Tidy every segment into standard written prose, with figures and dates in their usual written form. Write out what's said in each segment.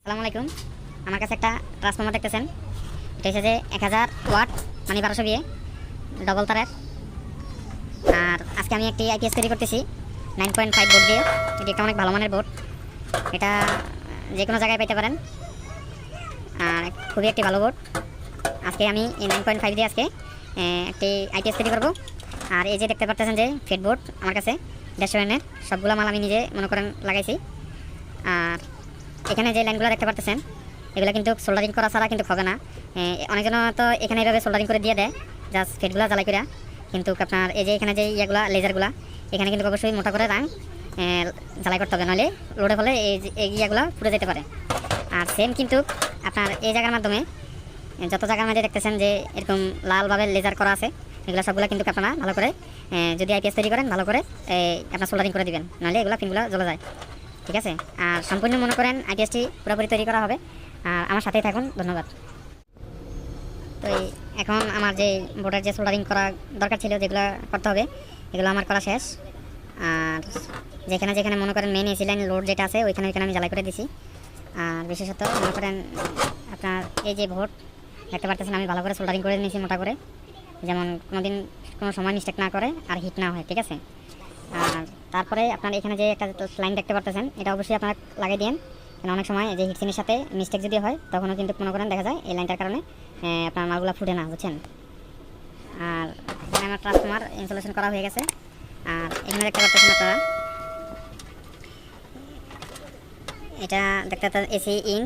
আসসালামু আলাইকুম। আমার কাছে একটা ট্রান্সফর্মার দেখতেছেন। এটা হচ্ছে যে 1000 ওয়াট মানে 1200 বিয়ে ডবল তারের। আর আজকে আমি একটি আইপিএস তৈরি করতেছি 9.5 বোর্ড দিয়ে। এটি একটা অনেক ভালো মানের বোর্ড। এটা যে কোনো জায়গায় পেতে পারেন। আর খুবই একটি ভালো বোর্ড। আজকে আমি এই 9.5 দিয়ে আজকে একটি আইপিএস তৈরি করব। আর এই যে দেখতে পাচ্ছেন যে ফেড বোর্ড আমার কাছে 150 এর সবগুলো মাল আমি নিজে মনে করেন লাগাইছি। আর এখানে যে লাইনগুলো দেখতে পাচ্ছেন এগুলো কিন্তু সোল্ডারিং করা ছাড়া কিন্তু হবে না। অনেকজন তো এখানে এইভাবে সোল্ডারিং করে দিয়ে দেয় জাস্ট ফেটগুলো জ্বালাই করে, কিন্তু আপনার এই যে এখানে যে ইয়েগুলো লেজারগুলো এখানে কিন্তু অবশ্যই মোটা করে রাং জ্বালাই করতে হবে, নাহলে লোডে ফলে এই ইয়েগুলো পুড়ে যেতে পারে। আর সেম কিন্তু আপনার এই জায়গার মাধ্যমে যত জায়গার মধ্যে দেখতেছেন যে এরকম লালভাবে লেজার করা আছে এগুলো সবগুলো কিন্তু আপনারা ভালো করে যদি আইপিএস তৈরি করেন ভালো করে আপনার সোল্ডারিং করে দিবেন, নাহলে এগুলো পিনগুলো জ্বলে যায়। ঠিক আছে। আর সম্পূর্ণ মনে করেন আইপিএসটি পুরোপুরি তৈরি করা হবে। আর আমার সাথেই থাকুন, ধন্যবাদ। তো এখন আমার যে বোর্ডের যে সোল্ডারিং করা দরকার ছিল যেগুলো করতে হবে এগুলো আমার করা শেষ। আর যেখানে যেখানে মনে করেন মেন এসি লাইন লোড যেটা আছে ওইখানে আমি জ্বালাই করে দিছি। আর বিশেষত মনে করেন আপনার এই যে বোর্ড দেখতে পারতেছেন আমি ভালো করে সোল্ডারিং করে নিয়েছি মোটা করে, যেমন কোনো সময় মিস্টেক না করে আর হিট না হয়। ঠিক আছে। আর তারপরে আপনার এখানে যে একটা লাইন দেখতে পারতেছেন এটা অবশ্যই আপনারা লাগিয়ে দিন, কারণ অনেক সময় যে হিটসিনের সাথে মিস্টেক যদি হয় তখনও কিন্তু মনে করেন দেখা যায় এই লাইনটার কারণে আপনার মালগুলো ফুটে না, বুঝছেন। আর এখানে আমার ট্রান্সফর্মার ইনস্টলেশন করা হয়ে গেছে। আর এখানে দেখতে পাচ্ছেন আপনারা এটা দেখতে এসি ইন,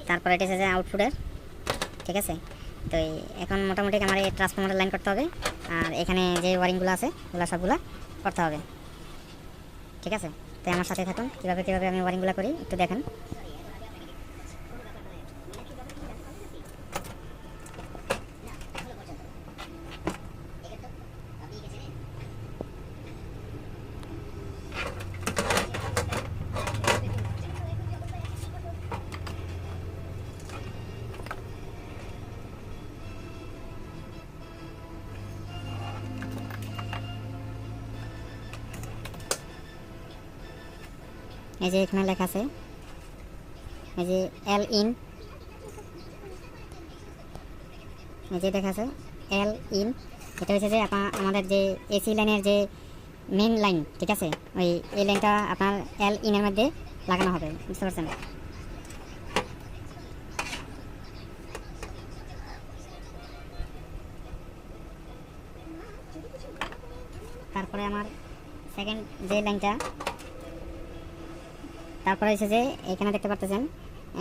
তারপরে এটা হচ্ছে যে আউটপুটের। ঠিক আছে। তো এখন মোটামুটি আমার এই ট্রান্সফর্মারের লাইন করতে হবে। আর এখানে যে ওয়ারিংগুলো আছে ওগুলো সবগুলো করতে হবে। ঠিক আছে। তাই আমার সাথে থাকুন, কীভাবে আমি ওয়ারিংগুলো করি একটু দেখেন। এই যে এখানে লেখা আছে এই যে এল ইন, এই যে দেখা আছে এল ইন, এটা হচ্ছে যে আমাদের যে এসি লাইনের যে মেন লাইন। ঠিক আছে। এই লাইনটা আপনার এল ইনের মধ্যে লাগানো হবে, বুঝতে পারছেন। তারপরে আমার সেকেন্ড যে লাইনটা, তারপরে হচ্ছে যে এখানে দেখতে পাচ্ছেন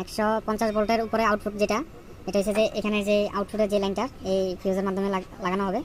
150 ভোল্টের উপরে আউটপুট যেটা, এটা হচ্ছে যে এখানে যে আউটপুটের যে লাইনটা এই ফিউজের মাধ্যমে লাগানো হবে।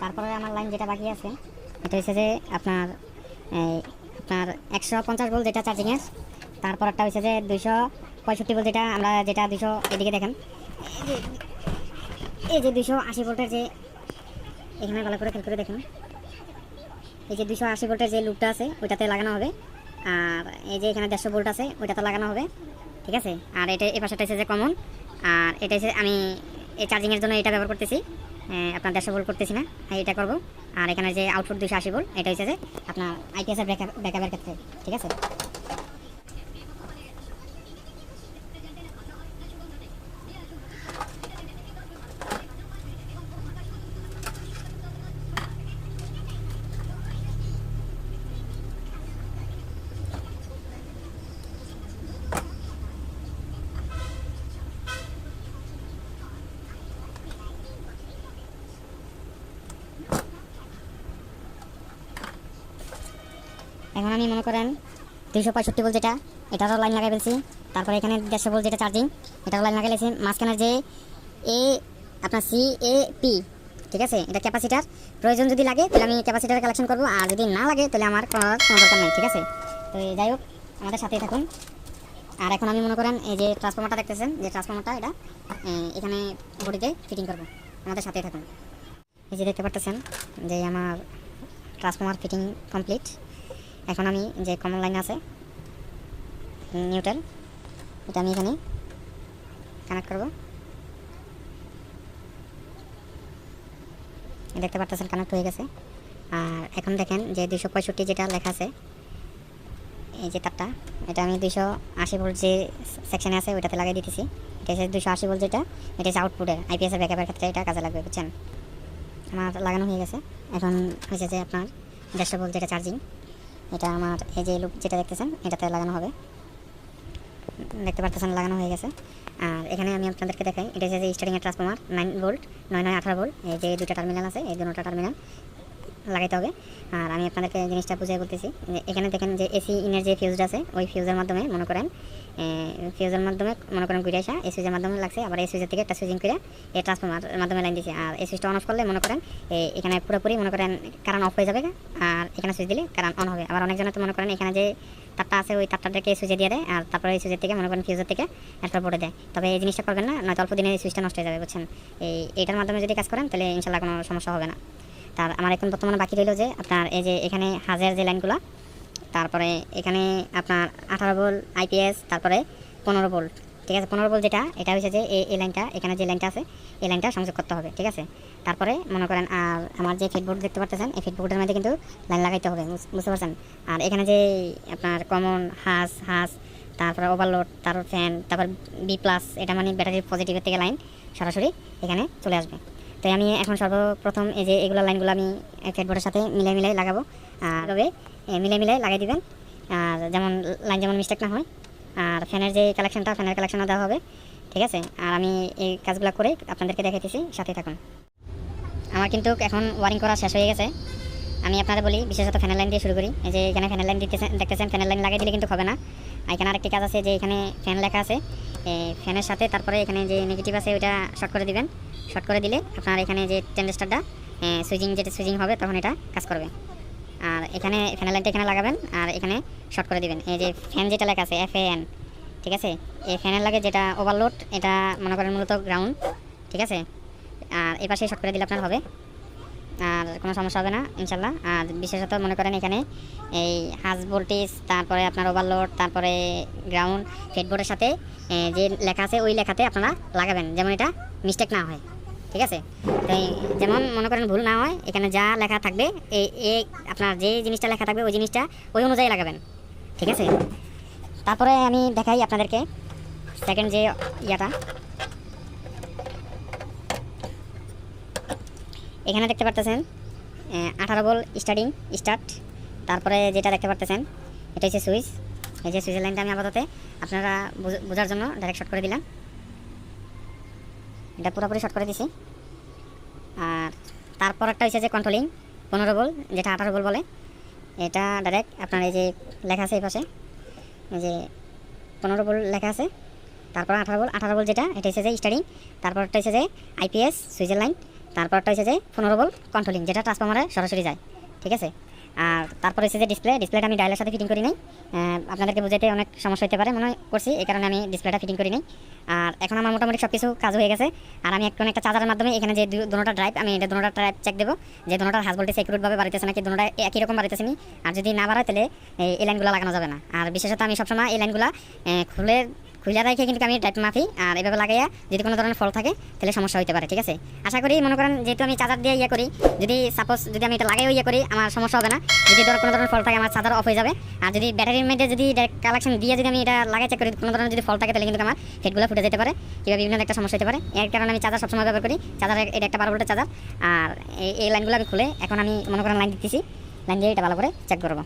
তারপরে আমার লাইন যেটা বাকি আছে এটা হচ্ছে যে আপনার 150 ভোল্ট যেটা চার্জিংয়ের, তারপর একটা হচ্ছে যে 265 ভোল্ট যেটা 200 এদিকে দেখেন এই যে 280 ভোল্টের যে এখানে ভালো করে খেয়াল করে দেখেন এই যে 280 ভোল্টের যে লুপটা আছে ওইটাতে লাগানো হবে। আর এই যে এখানে 150 ভোল্ট আছে ওইটাতে লাগানো হবে। ঠিক আছে। আর এটা এই পাশেটা হচ্ছে যে কমন। আর এটা হচ্ছে আমি এই চার্জিংয়ের জন্য এটা ব্যবহার করতেছি, আপনার 150 ভোল্ট করতেছি না, এটা করব। আর এখানে যে আউটপুট 280 ভোল্ট এটা হচ্ছে যে আপনার আইপিএসের ব্যাকআপের ক্ষেত্রে। ঠিক আছে। এখন আমি মনে করেন 265 ভোল্ট যেটা, এটারও লাইন লাগাই ফেলছি। তারপরে এখানে 150 ভোল্ট যেটা চার্জিং, এটারও লাইন লাগাই ফেলছি। মাঝখানের যে এ আপনার CAP, ঠিক আছে, এটা ক্যাপাসিটার। প্রয়োজন যদি লাগে তাহলে আমি ক্যাপাসিটার কালেকশন করবো, আর যদি না লাগে তাহলে আমার কোনো দরকার নেই, ঠিক আছে। তো যাই হোক, আমাদের সাথেই থাকুন। আর এখন আমি মনে করেন এই যে ট্রান্সফর্মারটা দেখতেছেন, যে ট্রান্সফর্মারটা এটা এখানে বডিতে ফিটিং করবো, আমাদের সাথেই থাকুন। এই যে দেখতে পাচ্ছেন যে আমার ট্রান্সফর্মার ফিটিং কমপ্লিট। এখন আমি যে কমন লাইন আছে নিউট্রাল, এটা আমি এখানে কানেক্ট করব। দেখতে পাচ্ছেন কানেক্ট হয়ে গেছে। আর এখন দেখেন যে 265 যেটা লেখা আছে, এই যে তারটা, এটা আমি 280 ভোল্ট যে সেকশনে আছে ওইটাতে লাগিয়ে দিতেছি। এটা হচ্ছে 280 ভোল্ট যেটা, এটা হচ্ছে আউটপুটের আইপিএসের ব্যাকআপের ক্ষেত্রে এটা কাজে লাগবে, বুঝছেন। আমার লাগানো হয়ে গেছে। এখন হয়েছে যে আপনার 150 ভোল্ট যেটা চার্জিং, এটা আমার এই যে লুপ যেটা দেখতেছেন এটাতে লাগানো হবে। দেখতে পাচ্ছেন লাগানো হয়ে গেছে। আর এখানে আমি আপনাদেরকে দেখাই, এটা হচ্ছে যে স্টার্টিংয়ের ট্রান্সফর্মার 9 ভোল্ট 9 ভোল্ট, এই যে দুটো টার্মিনাল আছে, এই দুটো টার্মিনাল লাগাইতে হবে। আর আমি আপনাদেরকে জিনিসটা বুঝিয়ে বলতেছি, এখানে দেখেন যে এসি ইনের যে ফিউজ আছে, ওই ফিউজের মাধ্যমে মনে করেন ঘুরে আসা এই সুইচের মাধ্যমে লাগছে। আবার এই সুইচের থেকে একটা সুইচিং করে এই ট্রান্সফর্মার মাধ্যমে লাইন দিয়েছে। আর এই সুইচটা অন অফ করলে মনে করেন এখানে পুরোপুরি মনে করেন কারেন্ট অফ হয়ে যাবে, আর এখানে সুইচ দিলে কারেন্ট অন হবে। আবার অনেকজনের তো মনে করেন এখানে যে তারটা আছে ওই তারটাকে সুইচে দিয়ে দেয়, আর তারপরে এই সুইচের থেকে মনে করেন ফিউজের থেকে একটা বোর্ডে দেয়। তবে এই জিনিসটা করবেন না, নয়তো অল্প দিনে এই সুইচটা নষ্ট হয়ে যাবে, বুঝছেন। এইটার মাধ্যমে যদি কাজ করেন তাহলে ইনশাল্লাহ কোনো সমস্যা হবে না। তার আমার এখন বর্তমানে বাকি রইল যে আপনার এই যে এখানে হাজার যে লাইনগুলো, তারপরে এখানে আপনার 18 ভোল্ট আইপিএস, তারপরে 15 ভোল্ট, ঠিক আছে। 15 ভোল্ট যেটা, এটা হচ্ছে যে এই লাইনটা, এখানে যে লাইনটা আছে এই লাইনটা সংযোগ করতে হবে, ঠিক আছে। তারপরে মনে করেন আর আমার যে ফিডবোর্ড দেখতে পাচ্ছেন, এই ফিডবোর্ডের মধ্যে কিন্তু লাইন লাগাইতে হবে, বুঝতে পারছেন। আর এখানে যে আপনার কমন হাস, তারপরে ওভারলোড, তারপর ফ্যান, তারপর B+, এটা মানে ব্যাটারির পজিটিভের থেকে লাইন সরাসরি এখানে চলে আসবে। তাই আমি এখন সর্বপ্রথম এই যে এগুলো লাইনগুলো আমি ফিডবোর্ডের সাথে মিলাই লাগাবো। আর তবে মিলাই লাগাই দিবেন, আর যেমন লাইন যেমন মিস্টেক না হয়। আর ফ্যানের যে ফ্যানের কালেকশনও দেওয়া হবে, ঠিক আছে। আর আমি এই কাজগুলো করে আপনাদেরকে দেখাইতেছি, সাথে থাকুন। আমার কিন্তু এখন ওয়ারিং করা শেষ হয়ে গেছে। আমি আপনাদের বলি, বিশেষত ফ্যানের লাইন দিয়ে শুরু করি। এই যে এখানে ফ্যানের লাইন দেখতেছেন, ফ্যানের লাইন লাগিয়ে দিলে কিন্তু হবে না। এখানে আরেকটি কাজ আছে, যে এখানে ফ্যান লেখা আছে, ফ্যানের সাথে তারপরে এখানে যে নেগেটিভ আছে ওইটা শর্ট করে দিবেন। শর্ট করে দিলে আপনার এখানে যে ট্রানজিস্টরটা সুইচিং হবে, তখন এটা কাজ করবে। আর এখানে ফ্যানের লাইনটা এখানে লাগাবেন, আর এখানে শর্ট করে দিবেন। এই যে ফ্যান যেটা লেখা আছে FAN, ঠিক আছে। এই ফ্যানের লাগে যেটা ওভারলোড, এটা মনে করেন মূলত গ্রাউন্ড, ঠিক আছে। আর এই পাশে শর্ট করে দিলে আপনার হবে, আর কোনো সমস্যা হবে না ইনশাল্লাহ। আর বিশেষত মনে করেন এখানে এই হাজ ভোল্টেজ, তারপরে আপনার ওভারলোড, তারপরে গ্রাউন্ড, ফিডবোর্ডের সাথে যে লেখা আছে ওই লেখাতে আপনারা লাগাবেন, যেমন এটা মিস্টেক না হয়, ঠিক আছে। তাই যেমন মনে করেন ভুল না হয়, এখানে যা লেখা থাকবে এই আপনার যে জিনিসটা লেখা থাকবে ওই জিনিসটা ওই অনুযায়ী লাগাবেন, ঠিক আছে। তারপরে আমি দেখাই আপনাদেরকে সেকেন্ড যে ইয়াটা, এখানে দেখতে পারতেছেন 18 ভোল্ট স্টার্ট। তারপরে যেটা দেখতে পারতেছেন এটা হচ্ছে সুইচ। এই যে সুইচের লাইনটা আমি আপাতত আপনারা বোঝার জন্য ডাইরেক্ট শর্ট করে দিলাম, এটা পুরোপুরি শর্ট করে দিছি। আর তারপর একটা হচ্ছে যে কন্ট্রোলিং 15 ভোল্ট, যেটা 18 ভোল্ট বলে, এটা ডাইরেক্ট আপনার এই যে লেখা আছে এই পাশে, এই যে 15 ভোল্ট লেখা আছে, তারপর 18 ভোল্ট যেটা, এটা হচ্ছে যে স্টার্টিং। তারপরটা হচ্ছে যে আইপিএস সুইচের লাইন, তারপরটা হচ্ছে যে 15 ভোল্ট কন্ট্রোলিং, যেটা ট্রান্সফর্মারে সরাসরি যায়, ঠিক আছে। আর তারপর হচ্ছে যে ডিসপ্লেটা আমি ডায়ালের সাথে ফিটিং করি নাই, আপনাদেরকে বোঝাতে অনেক সমস্যা হতে পারে মনে করছি, এই কারণে আমি ডিসপ্লেটা ফিটিং করি নাই। আর এখন আমার মোটামুটি সব কিছু কাজ হয়ে গেছে। আর আমি এখন একটা চার্জারের মাধ্যমে এখানে যে দুটোটা ড্রাইভ, আমি এটা দুটোটা ড্রাইভ চেক দেবো যে দুটোটার হাজ ভোল্টেজ একুরেটভাবে বাড়িতেছে নাকি, দুটোটা একই রকম বাড়িতেছে নি। আর যদি না বাড়ায় তাহলে এই লাইনগুলো লাগানো যাবে না। আর বিশেষত আমি সবসময় এই লাইনগুলো খুলে রেখে কিন্তু আমি ড্রাইভ মাফি, আর এভাবে লাগাইয়া যদি কোনো ধরনের ফল থাকে তাহলে সমস্যা হতে পারে, ঠিক আছে। আশা করি মনে করেন যেহেতু আমি চার্জার দিয়ে ইয়ে করি, যদি সাপোজ যদি আমি এটা লাগাই ইয়ে করি আমার সমস্যা হবে না। যদি কোনো ধরনের ফল থাকে আমার চার্জার অফ হয়ে যাবে। আর যদি ব্যাটারির মধ্যে যদি কালেকশন দিয়ে যদি আমি এটা লাগাই চেক করি, কোনো ধরনের যদি ফল থাকে তাহলে কিন্তু আমার হেডগুলো ফুটে যেতে পারে, কিংবা বিভিন্ন একটা সমস্যা হতে পারে। এর কারণে আমি চার্জার সবসময় ব্যবহার করি। চার্জার এটা একটা 12 ভোল্টের চার্জার। আর এই লাইনগুলো আমি খুলে এখন আমি মনে করেন লাইন দিতেছি, লাইন দিয়ে এটা ভালো করে চেক করবো।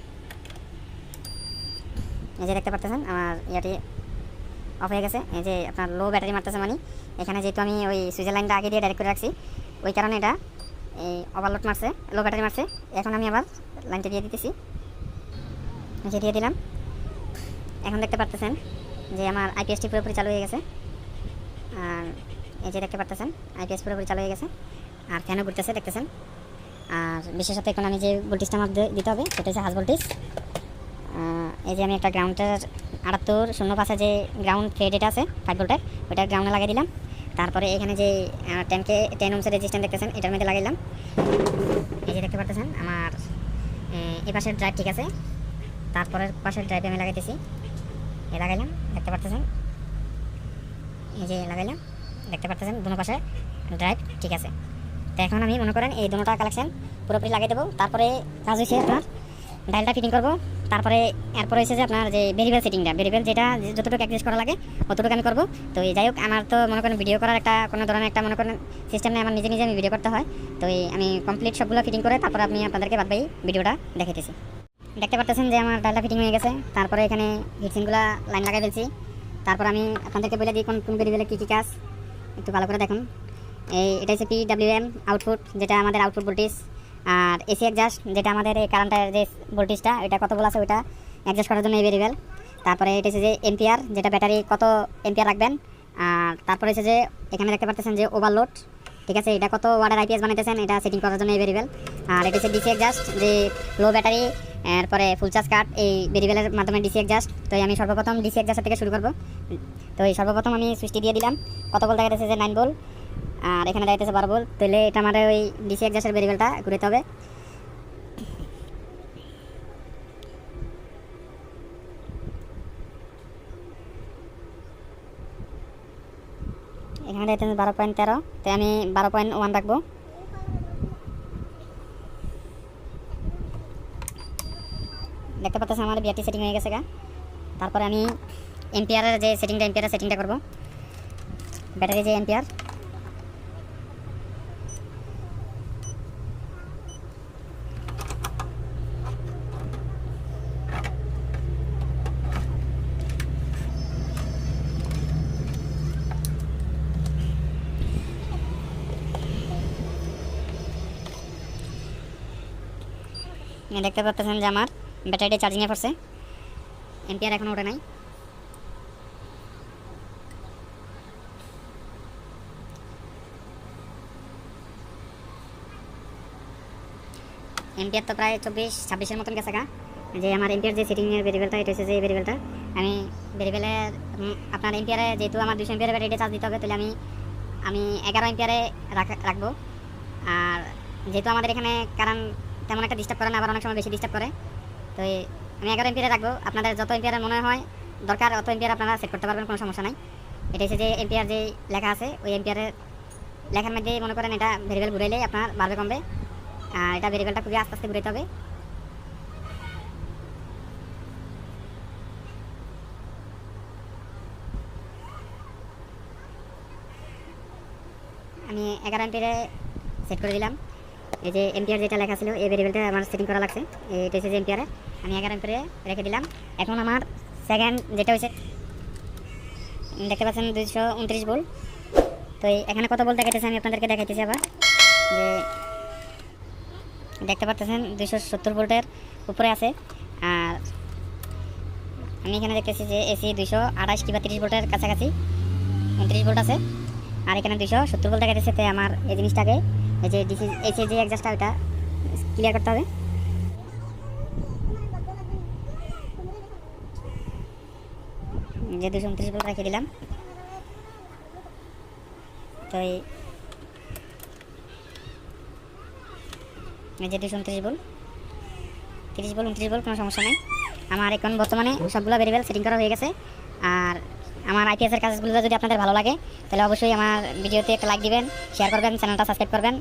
এই যে দেখতে পাচ্ছেন আমার ইয়াটি অফ হয়ে গেছে। এই যে আপনার লো ব্যাটারি মারতেছে, মানে এখানে যেহেতু আমি ওই সুইচের লাইনটা আগে দিয়ে ডাইরেক্ট করে রাখছি, ওই কারণে এটা এই ওভারলোড মারছে, লো ব্যাটারি মারছে। এখন আমি আবার লাইনটা দিয়ে দিতেছি। নিচে দিয়ে দিলাম। এখন দেখতে পারতেছেন যে আমার আইপিএসটি পুরোপুরি চালু হয়ে গেছে। আর এই যে দেখতে পারতেছেন আইপিএস পুরোপুরি চালু হয়ে গেছে, আর ফ্যানও ঘুরতেছে দেখতেছেন। আর বিশেষত এখন আমি যে ভোল্টেজটা আমার দিতে হবে সেটা হচ্ছে হাই ভোল্টেজ। এই যে আমি একটা গ্রাউন্ডের 7805 যে গ্রাউন্ড ফেড এটা আছে 5 ভোল্টের, ওইটা গ্রাউন্ডে লাগিয়ে দিলাম। তারপরে এখানে যে 10 ওহমসের রেজিস্ট্যান্স দেখতেছেন এটার মধ্যে লাগাইলাম। এই যে দেখতে পারতেছেন আমার এই পাশের ড্রাইভ ঠিক আছে, তারপরের পাশের ড্রাইভে আমি লাগাইতেছি। লাগাইলাম দেখতে পারতেছেন, এই যে লাগাইলাম দেখতে পারতেছেন দুনো পাশে ড্রাইভ ঠিক আছে। তো এখন আমি মনে করেন এই দুটোটা কালেকশন পুরোপুরি লাগিয়ে দেবো। তারপরে কাজ হয়েছে আপনার ডায়ালটা ফিটিং করবো। তারপরে এরপরে হয়েছে যে আপনার যে ভেরিয়েবল সেটিংটা, ভেরিয়েবল যেটা যতটুকু অ্যাডজাস্ট করা লাগে অতটুকু আমি করবো। তো যাই হোক, আমার তো মনে করেন ভিডিও করার একটা কোনো ধরনের একটা মনে করেন সিস্টেম নেই, আমার নিজে নিজে আমি ভিডিও করতে হয়। তো আমি কমপ্লিট সবগুলো ফিটিং করে তারপর আমি আপনাদেরকে বাদবাকি ভিডিওটা দেখাইতেছি। দেখতে পারতেছেন যে আমার ডায়ালটা ফিটিং হয়ে গেছে। তারপরে এখানে হিটসিনগুলো লাইন লাগাই ফেলছি। তারপর আমি আপনাদেরকে বলে দিই কোন কোন ভেরিয়েবলে কী কী কাজ, একটু ভালো করে দেখুন। এটা হচ্ছে PWM আউটপুট, যেটা আমাদের আউটপুট ভোল্টেজ। আর এসি অ্যাডজাস্ট, যেটা আমাদের এই কারেন্টের যে ভোল্টেজটা ওইটা কত বল আছে ওইটা অ্যাডজাস্ট করার জন্য এই ভেরিয়েবল। তারপরে এটা হচ্ছে যে এম্পিয়ার, যেটা ব্যাটারি কত এম্পিয়ার রাখবেন। আর তারপরে হচ্ছে যে এখানে দেখতে পাচ্ছেন যে ওভারলোড, ঠিক আছে, এটা কত ওয়াটের আইপিএস বানাইতেছেন এটা সেটিং করার জন্য এই ভেরিয়েবল। আর এটা হচ্ছে ডিসি অ্যাডজাস্ট, যে লো ব্যাটারি এরপরে ফুল চার্জ কাট এই ভেরিয়েবলের মাধ্যমে ডিসি অ্যাডজাস্ট। তো আমি সর্বপ্রথম ডিসি অ্যাডজাস্ট থেকে শুরু করবো। তো এই সর্বপ্রথম আমি সুইচটি দিয়ে দিলাম। কত বল দেখা যাচ্ছে যে 9 ভোল্ট, আর এখানে দেখাইতেছে 12 ভোল্ট। তাহলে এটা আমাদের ওই ডিসি অ্যাডজাস্টের ভেরিয়েবলটা ঘুরাতে হবে। এখানে দেখাইতেছে 12.13, তাই আমি 12.1 রাখবো। দেখতে পাচ্ছেন আমার বিআরটি সেটিং হয়ে গেছে গা। তারপরে আমি এম্পিয়ারের যে সেটিংটা করবো, ব্যাটারি যে এম্পিয়ার। দেখতে পাচ্ছেন যে আমার ব্যাটারিটা চার্জিংয়ে পড়ছে, এম্পিয়ার এখনও ওঠে নাই। এম্পিয়ার তো প্রায় 24-26-এর মতন গেছে গা। যে আমার এম্পিয়ার যে সেটিংয়ের ভেরিয়েবলটা এটা হচ্ছে যে এই ভেরিয়েবলটা আমি ভেরিয়েবলের আপনার এম্পিয়ারে, যেহেতু আমার 200 এম্পিয়ারের ব্যাটারিটা চার্জ দিতে হবে, তাহলে আমি 11 এম্পিয়ারে রাখবো। আর যেহেতু আমাদের এখানে কারেন্ট তেমন একটা ডিস্টার্ব করে না, আবার অনেক সময় বেশি ডিস্টার্ব করে, তো আমি 11 এম্পিয়ারে রাখবো। আপনাদের যত এম্পিয়ারের মনে হয় দরকার অত এম্পিয়ার আপনারা সেট করতে পারবেন, কোনো সমস্যা নাই। এটা হচ্ছে যে এম্পিয়ার যে লেখা আছে ওই এম্পিয়ারের লেখার মধ্যে মনে করেন এটা ভেরিয়েবল ঘুরাইলেই আপনার বাড়বে কমবে। আর এটা ভেরিয়েবলটা খুবই আস্তে আস্তে ঘুরাইতে হবে। আমি 11 এম্পিয়ারে সেট করে দিলাম। এই যে এম্পিয়ার যেটা লেখা ছিল এই ভেরিয়েবলটা আমার সেটিং করা লাগছে, এটা হচ্ছে যে এম্পিয়ারে আমি 11 এম্পিয়ারে রেখে দিলাম। এখন আমার সেকেন্ড যেটা হয়েছে দেখতে পাচ্ছেন 229 ভোল্ট। তো এখানে কত ভোল্ট দেখাইতেছে আমি আপনাদেরকে দেখাইতেছি আবার। যে দেখতে পাচ্ছেন 270 ভোল্টের উপরে আছে। আর আমি এখানে দেখতেছি যে এসি 228 কিংবা 30 ভোল্টের কাছাকাছি 29 ভোল্ট আছে। আর এখানে 270 ভোল্ট দেখাইতেছে। তো আমার এই জিনিসটাকে এই যে ডিসি এসি যে অ্যাডজাস্টটা ওটা ক্লিয়ার করতে হবে। যে 229 ভোল্ট রেখে দিলাম। তো এই যে 229 ভোল্ট, 30 ভোল্ট, 29 ভোল্ট, কোনো সমস্যা নেই। আমার এখন বর্তমানে সবগুলো ভেরিয়েবল সেটিং করা হয়ে গেছে। আর আমার আইপিএসের কাজগুলো যদি আপনাদের ভালো লাগে তাহলে অবশ্যই আমার ভিডিওতে একটা লাইক দিবেন, শেয়ার করবেন, চ্যানেলটা সাবস্ক্রাইব করবেন।